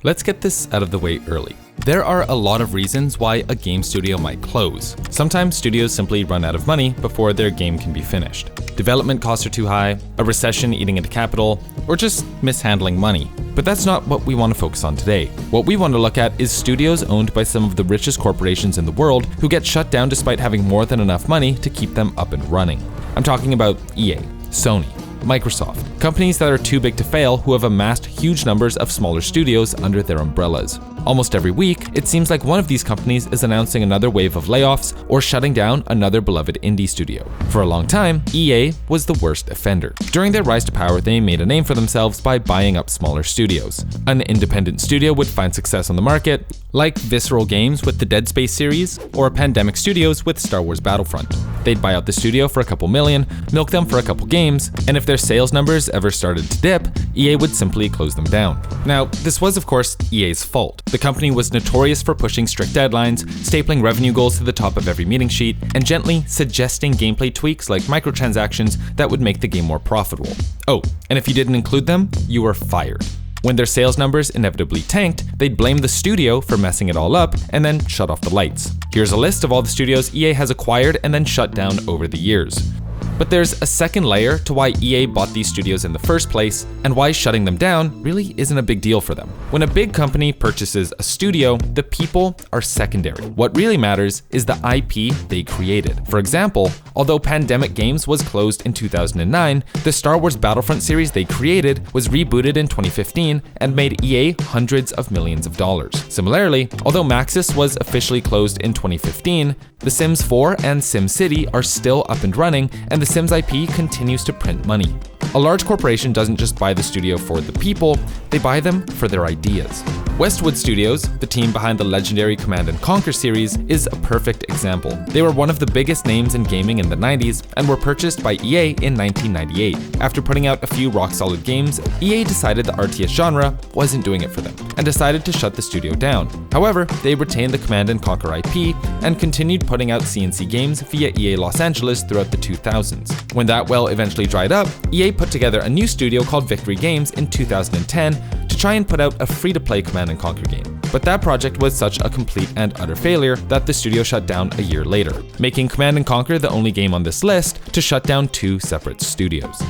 Let's get this out of the way early. There are a lot of reasons why a game studio might close. Sometimes studios simply run out of money before their game can be finished. Development costs are too high, a recession eating into capital, or just mishandling money. But that's not what we want to focus on today. What we want to look at is studios owned by some of the richest corporations in the world who get shut down despite having more than enough money to keep them up and running. I'm talking about EA, Sony, Microsoft, companies that are too big to fail who have amassed huge numbers of smaller studios under their umbrellas. Almost every week, it seems like one of these companies is announcing another wave of layoffs or shutting down another beloved indie studio. For a long time, EA was the worst offender. During their rise to power, they made a name for themselves by buying up smaller studios. An independent studio would find success on the market, like Visceral Games with the Dead Space series, or Pandemic Studios with Star Wars Battlefront. They'd buy out the studio for a couple million, milk them for a couple games, and if their sales numbers ever started to dip, EA would simply close them down. Now, this was of course EA's fault. The company was notorious for pushing strict deadlines, stapling revenue goals to the top of every meeting sheet, and gently suggesting gameplay tweaks like microtransactions that would make the game more profitable. Oh, and if you didn't include them, you were fired. When their sales numbers inevitably tanked, they'd blame the studio for messing it all up and then shut off the lights. Here's a list of all the studios EA has acquired and then shut down over the years. But there's a second layer to why EA bought these studios in the first place, and why shutting them down really isn't a big deal for them. When a big company purchases a studio, the people are secondary. What really matters is the IP they created. For example, although Pandemic Games was closed in 2009, the Star Wars Battlefront series they created was rebooted in 2015 and made EA hundreds of millions of dollars. Similarly, although Maxis was officially closed in 2015, The Sims 4 and SimCity are still up and running, and the Sims IP continues to print money. A large corporation doesn't just buy the studio for the people, they buy them for their ideas. Westwood Studios, the team behind the legendary Command & Conquer series, is a perfect example. They were one of the biggest names in gaming in the 90s and were purchased by EA in 1998. After putting out a few rock-solid games, EA decided the RTS genre wasn't doing it for them and decided to shut the studio down. However, they retained the Command & Conquer IP and continued putting out CNC games via EA Los Angeles throughout the 2000s. When that well eventually dried up, EA put together a new studio called Victory Games in 2010 to try and put out a free-to-play Command & Conquer game. But that project was such a complete and utter failure that the studio shut down a year later, making Command & Conquer the only game on this list to shut down two separate studios.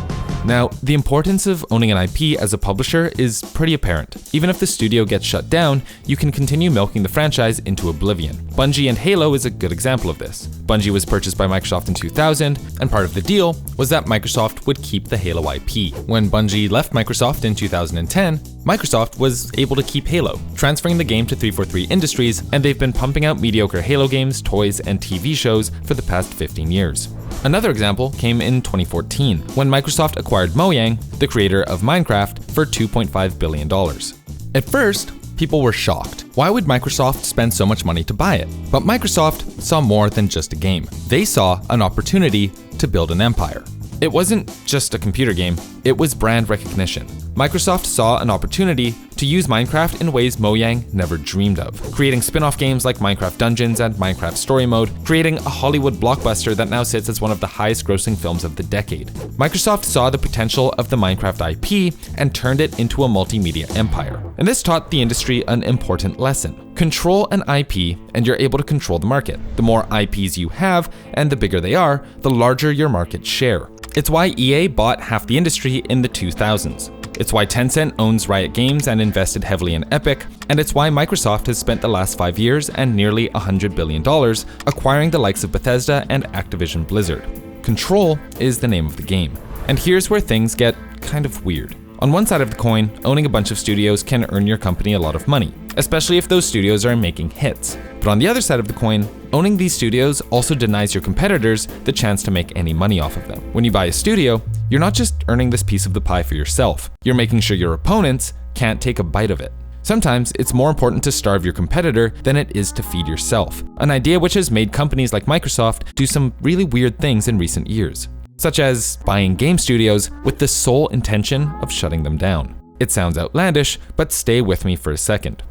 Now, the importance of owning an IP as a publisher is pretty apparent. Even if the studio gets shut down, you can continue milking the franchise into oblivion. Bungie and Halo is a good example of this. Bungie was purchased by Microsoft in 2000, and part of the deal was that Microsoft would keep the Halo IP. When Bungie left Microsoft in 2010, Microsoft was able to keep Halo, transferring the game to 343 Industries, and they've been pumping out mediocre Halo games, toys, and TV shows for the past 15 years. Another example came in 2014, when Microsoft acquired Mojang, the creator of Minecraft, for $2.5 billion. At first, people were shocked. Why would Microsoft spend so much money to buy it? But Microsoft saw more than just a game. They saw an opportunity to build an empire. It wasn't just a computer game, it was brand recognition. Microsoft saw an opportunity to use Minecraft in ways Mojang never dreamed of, creating spin-off games like Minecraft Dungeons and Minecraft Story Mode, creating a Hollywood blockbuster that now sits as one of the highest-grossing films of the decade. Microsoft saw the potential of the Minecraft IP and turned it into a multimedia empire. And this taught the industry an important lesson. Control an IP and you're able to control the market. The more IPs you have, and the bigger they are, the larger your market share. It's why EA bought half the industry in the 2000s. It's why Tencent owns Riot Games and invested heavily in Epic, and it's why Microsoft has spent the last 5 years and nearly $100 billion acquiring the likes of Bethesda and Activision Blizzard. Control is the name of the game. And here's where things get kind of weird. On one side of the coin, owning a bunch of studios can earn your company a lot of money, especially if those studios are making hits. But on the other side of the coin, owning these studios also denies your competitors the chance to make any money off of them. When you buy a studio, you're not just earning this piece of the pie for yourself, you're making sure your opponents can't take a bite of it. Sometimes it's more important to starve your competitor than it is to feed yourself, an idea which has made companies like Microsoft do some really weird things in recent years, such as buying game studios with the sole intention of shutting them down. It sounds outlandish, but stay with me for a second.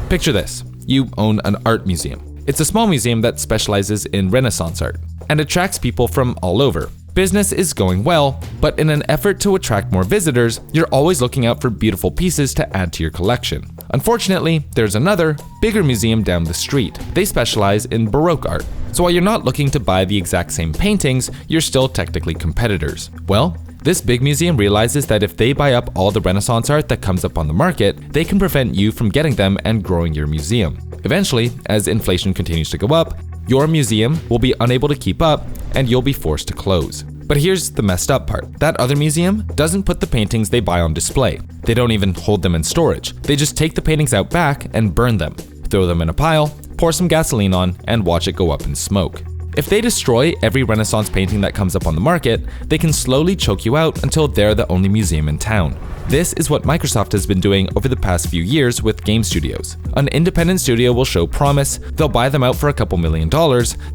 Picture this. You own an art museum. It's a small museum that specializes in Renaissance art and attracts people from all over. Business is going well, but in an effort to attract more visitors, you're always looking out for beautiful pieces to add to your collection. Unfortunately, there's another, bigger museum down the street. They specialize in Baroque art. So while you're not looking to buy the exact same paintings, you're still technically competitors. Well, this big museum realizes that if they buy up all the Renaissance art that comes up on the market, they can prevent you from getting them and growing your museum. Eventually, as inflation continues to go up, your museum will be unable to keep up and you'll be forced to close. But here's the messed up part. That other museum doesn't put the paintings they buy on display. They don't even hold them in storage. They just take the paintings out back and burn them, throw them in a pile, pour some gasoline on, and watch it go up in smoke. If they destroy every Renaissance painting that comes up on the market, they can slowly choke you out until they're the only museum in town. This is what Microsoft has been doing over the past few years with game studios. An independent studio will show promise, they'll buy them out for a couple $1 million,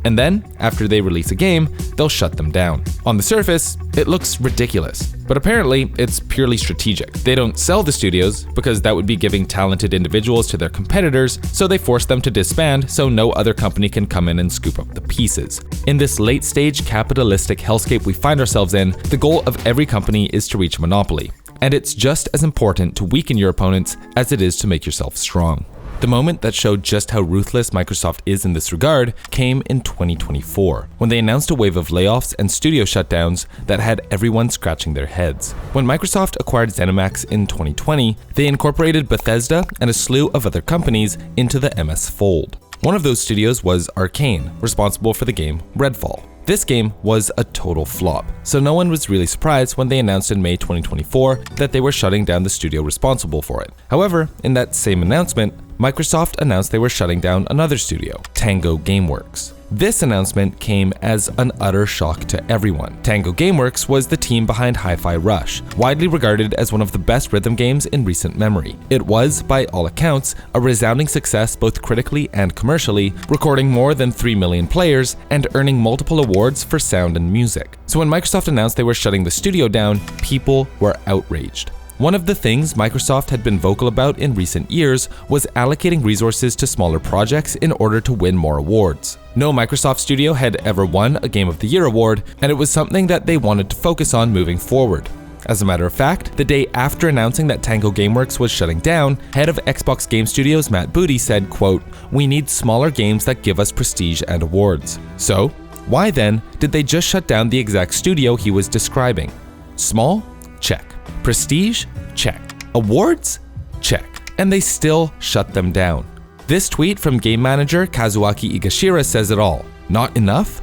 and then, after they release a game, they'll shut them down. On the surface, it looks ridiculous, but apparently it's purely strategic. They don't sell the studios, because that would be giving talented individuals to their competitors, so they force them to disband so no other company can come in and scoop up the pieces. In this late-stage capitalistic hellscape we find ourselves in, the goal of every company is to reach a monopoly. And it's just as important to weaken your opponents as it is to make yourself strong. The moment that showed just how ruthless Microsoft is in this regard came in 2024, when they announced a wave of layoffs and studio shutdowns that had everyone scratching their heads. When Microsoft acquired ZeniMax in 2020, they incorporated Bethesda and a slew of other companies into the MS fold. One of those studios was Arcane, responsible for the game Redfall. This game was a total flop, so no one was really surprised when they announced in May 2024 that they were shutting down the studio responsible for it. However, in that same announcement, Microsoft announced they were shutting down another studio, Tango Gameworks. This announcement came as an utter shock to everyone. Tango Gameworks was the team behind Hi-Fi Rush, widely regarded as one of the best rhythm games in recent memory. It was, by all accounts, a resounding success both critically and commercially, recording more than 3 million players and earning multiple awards for sound and music. So when Microsoft announced they were shutting the studio down, people were outraged. One of the things Microsoft had been vocal about in recent years was allocating resources to smaller projects in order to win more awards. No Microsoft studio had ever won a Game of the Year award, and it was something that they wanted to focus on moving forward. As a matter of fact, the day after announcing that Tango Gameworks was shutting down, head of Xbox Game Studios Matt Booty said, quote, "We need smaller games that give us prestige and awards." So, why then did they just shut down the exact studio he was describing? Small? Check. Prestige? Check. Awards? Check. And they still shut them down. This tweet from game manager Kazuaki Igashira says it all. Not enough?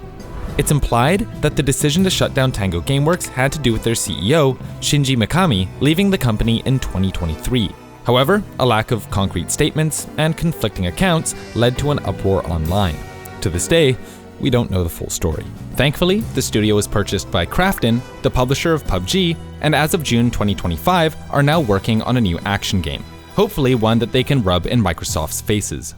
It's implied that the decision to shut down Tango Gameworks had to do with their CEO, Shinji Mikami, leaving the company in 2023. However, a lack of concrete statements and conflicting accounts led to an uproar online. To this day, we don't know the full story. Thankfully, the studio was purchased by Krafton, the publisher of PUBG, and as of June 2025, are now working on a new action game, hopefully one that they can rub in Microsoft's faces.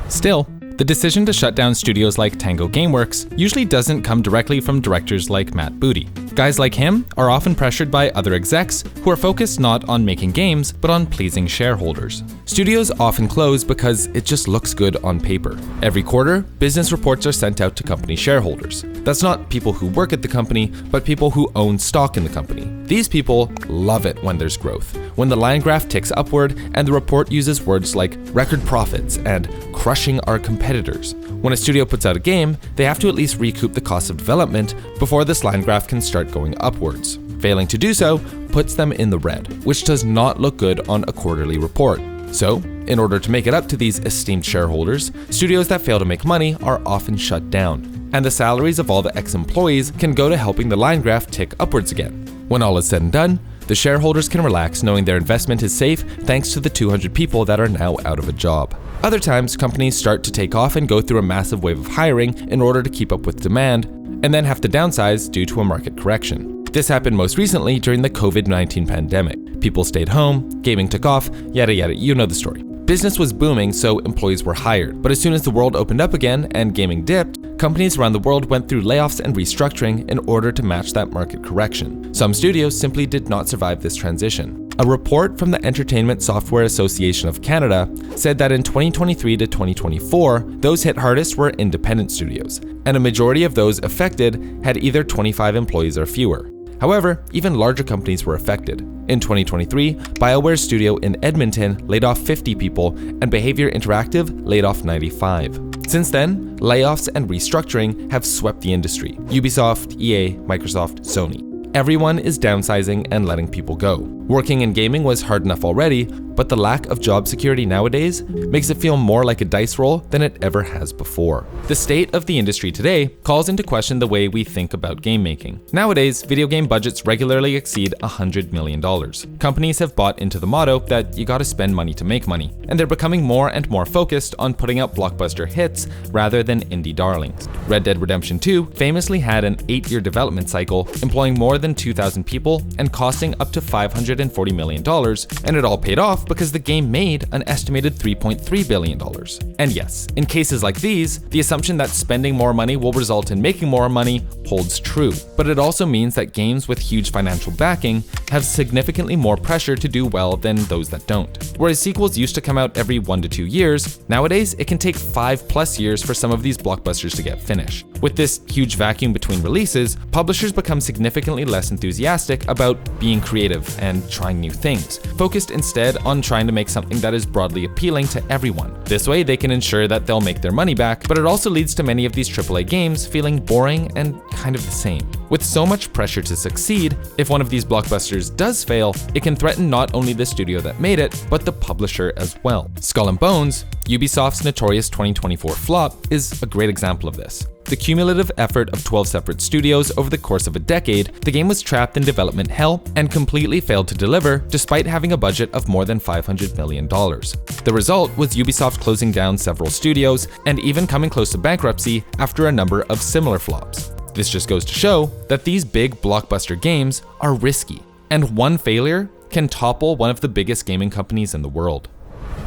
Still, the decision to shut down studios like Tango Gameworks usually doesn't come directly from directors like Matt Booty. Guys like him are often pressured by other execs who are focused not on making games, but on pleasing shareholders. Studios often close because it just looks good on paper. Every quarter, business reports are sent out to company shareholders. That's not people who work at the company, but people who own stock in the company. These people love it when there's growth, when the line graph ticks upward and the report uses words like record profits and crushing our competitors. When a studio puts out a game, they have to at least recoup the cost of development before this line graph can start going upwards. Failing to do so puts them in the red, which does not look good on a quarterly report. So, in order to make it up to these esteemed shareholders, studios that fail to make money are often shut down, and the salaries of all the ex-employees can go to helping the line graph tick upwards again. When all is said and done, the shareholders can relax knowing their investment is safe thanks to the 200 people that are now out of a job. Other times, companies start to take off and go through a massive wave of hiring in order to keep up with demand, and then have to downsize due to a market correction. This happened most recently during the COVID-19 pandemic. People stayed home, gaming took off, yada yada, you know the story. Business was booming, so employees were hired. But as soon as the world opened up again and gaming dipped, companies around the world went through layoffs and restructuring in order to match that market correction. Some studios simply did not survive this transition. A report from the Entertainment Software Association of Canada said that in 2023 to 2024, those hit hardest were independent studios, and a majority of those affected had either 25 employees or fewer. However, even larger companies were affected. In 2023, BioWare's studio in Edmonton laid off 50 people, and Behavior Interactive laid off 95. Since then, layoffs and restructuring have swept the industry. Ubisoft, EA, Microsoft, Sony. Everyone is downsizing and letting people go. Working in gaming was hard enough already, but the lack of job security nowadays makes it feel more like a dice roll than it ever has before. The state of the industry today calls into question the way we think about game making. Nowadays, video game budgets regularly exceed $100 million. Companies have bought into the motto that you gotta spend money to make money, and they're becoming more and more focused on putting out blockbuster hits rather than indie darlings. Red Dead Redemption 2 famously had an 8-year development cycle, employing more than 2,000 people and costing up to $540 million, and it all paid off because the game made an estimated $3.3 billion. And yes, in cases like these, the assumption that spending more money will result in making more money holds true. But it also means that games with huge financial backing have significantly more pressure to do well than those that don't. Whereas sequels used to come out every 1 to 2 years, nowadays it can take 5+ years for some of these blockbusters to get finished. With this huge vacuum between releases, publishers become significantly less enthusiastic about being creative and trying new things, focused instead on trying to make something that is broadly appealing to everyone. This way they can ensure that they'll make their money back, but it also leads to many of these AAA games feeling boring and kind of the same. With so much pressure to succeed, if one of these blockbusters does fail, it can threaten not only the studio that made it, but the publisher as well. Skull and Bones, Ubisoft's notorious 2024 flop, is a great example of this. The cumulative effort of 12 separate studios over the course of a decade, the game was trapped in development hell and completely failed to deliver despite having a budget of more than $500 million. The result was Ubisoft closing down several studios and even coming close to bankruptcy after a number of similar flops. This just goes to show that these big blockbuster games are risky, and one failure can topple one of the biggest gaming companies in the world.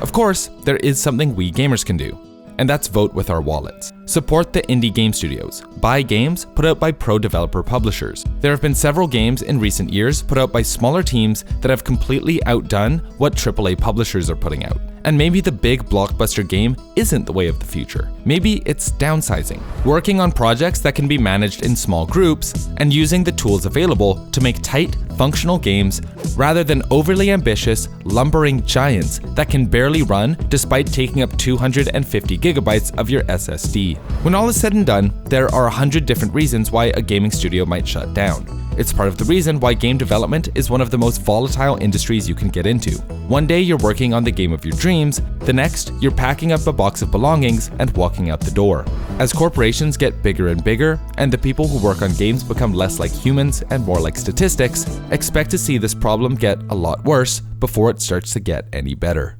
Of course, there is something we gamers can do, and that's vote with our wallets. Support the indie game studios. Buy games put out by pro developer publishers. There have been several games in recent years put out by smaller teams that have completely outdone what AAA publishers are putting out. And maybe the big blockbuster game isn't the way of the future. Maybe it's downsizing, working on projects that can be managed in small groups, and using the tools available to make tight, functional games rather than overly ambitious, lumbering giants that can barely run despite taking up 250 gigabytes of your SSD. When all is said and done, there are 100 different reasons why a gaming studio might shut down. It's part of the reason why game development is one of the most volatile industries you can get into. One day you're working on the game of your dreams, the next you're packing up a box of belongings and walking out the door. As corporations get bigger and bigger, and the people who work on games become less like humans and more like statistics, expect to see this problem get a lot worse before it starts to get any better.